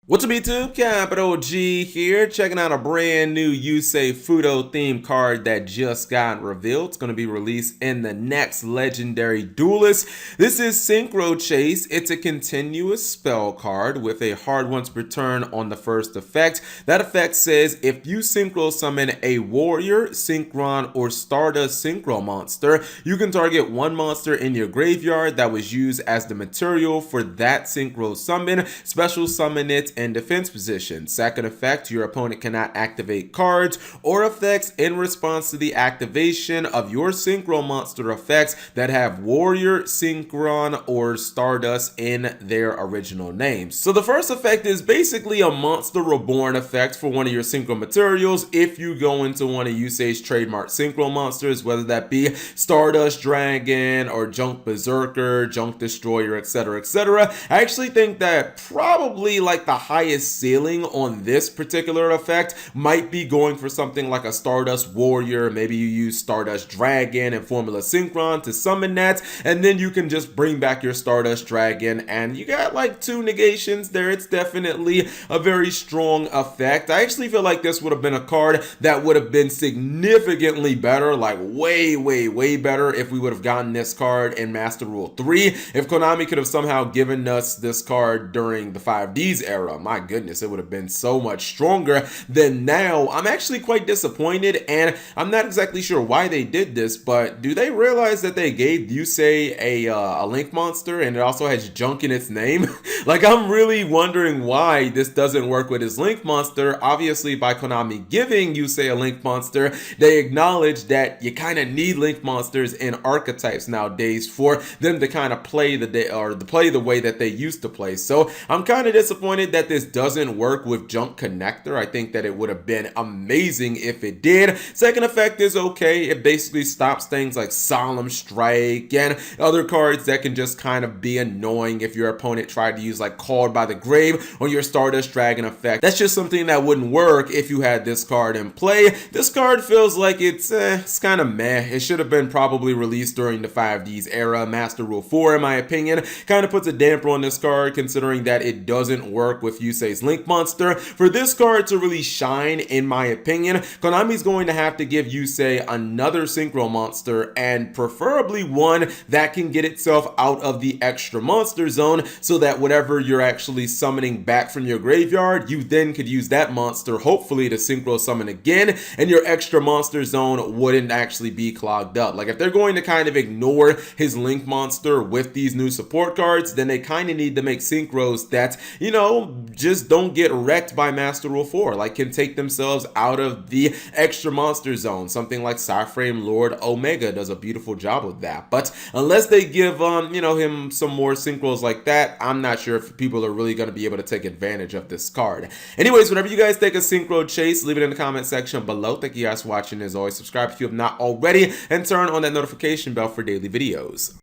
What's up YouTube? Capital G here, checking out a brand new Yusei Fudo themed card that just got revealed. It's going to be released in the next Legendary Duelist. This is Synchro Chase. It's a continuous spell card with a hard once per turn on the first effect. That effect says if you synchro summon a warrior, synchron, or Stardust synchro monster, you can target one monster in your graveyard that was used as the material for that synchro summon, special summon it in defense position. Second effect, your opponent cannot activate cards or effects in response to the activation of your synchro monster effects that have warrior, synchron, or stardust in their original names. So the first effect is basically a monster reborn effect for one of your synchro materials if you go into one of Yusei's trademark synchro monsters, whether that be Stardust Dragon or Junk Berserker, Junk Destroyer, etc., etc. I actually think that probably like the highest ceiling on this particular effect might be going for something like a Stardust Warrior. Maybe you use Stardust Dragon and Formula Synchron to summon that, and then you can just bring back your Stardust Dragon, and you got like two negations there. It's definitely a very strong effect. I actually feel like this would have been a card that would have been significantly better, like way better, if we would have gotten this card in Master Rule 3. If Konami could have somehow given us this card during the 5Ds era, my goodness, it would have been so much stronger than now. I'm actually quite disappointed, and I'm not exactly sure why they did this, but do they realize that they gave Yusei a Link monster and it also has junk in its name? Like, I'm really wondering why this doesn't work with his Link monster. Obviously, by Konami giving Yusei a Link monster, they acknowledge that you kind of need Link monsters in archetypes nowadays for them to kind of play the way that they used to play. So I'm kind of disappointed that this doesn't work with Junk Connector. I think that it would have been amazing if it did. Second effect is okay. It basically stops things like Solemn Strike and other cards that can just kind of be annoying if your opponent tried to use like Called by the Grave or your Stardust Dragon effect. That's just something that wouldn't work if you had this card in play. This card feels like it's kind of meh. It should have been probably released during the 5Ds era. Master Rule 4, in my opinion, kind of puts a damper on this card considering that it doesn't work with Yusei's Link monster. For this card to really shine, in my opinion, Konami's going to have to give Yusei another synchro monster, and preferably one that can get itself out of the extra monster zone, so that whatever you're actually summoning back from your graveyard, you then could use that monster hopefully to synchro summon again, and your extra monster zone wouldn't actually be clogged up. Like, if they're going to kind of ignore his Link monster with these new support cards, then they kind of need to make synchros that, you know, just don't get wrecked by Master Rule 4, like can take themselves out of the extra monster zone. Something like Cyframe Lord Omega does a beautiful job with that. But unless they give him some more synchros like that, I'm not sure if people are really going to be able to take advantage of this card. Anyways, whenever you guys take a Synchro Chase, leave it in the comment section below. Thank you guys for watching. As always, subscribe if you have not already, and turn on that notification bell for daily videos.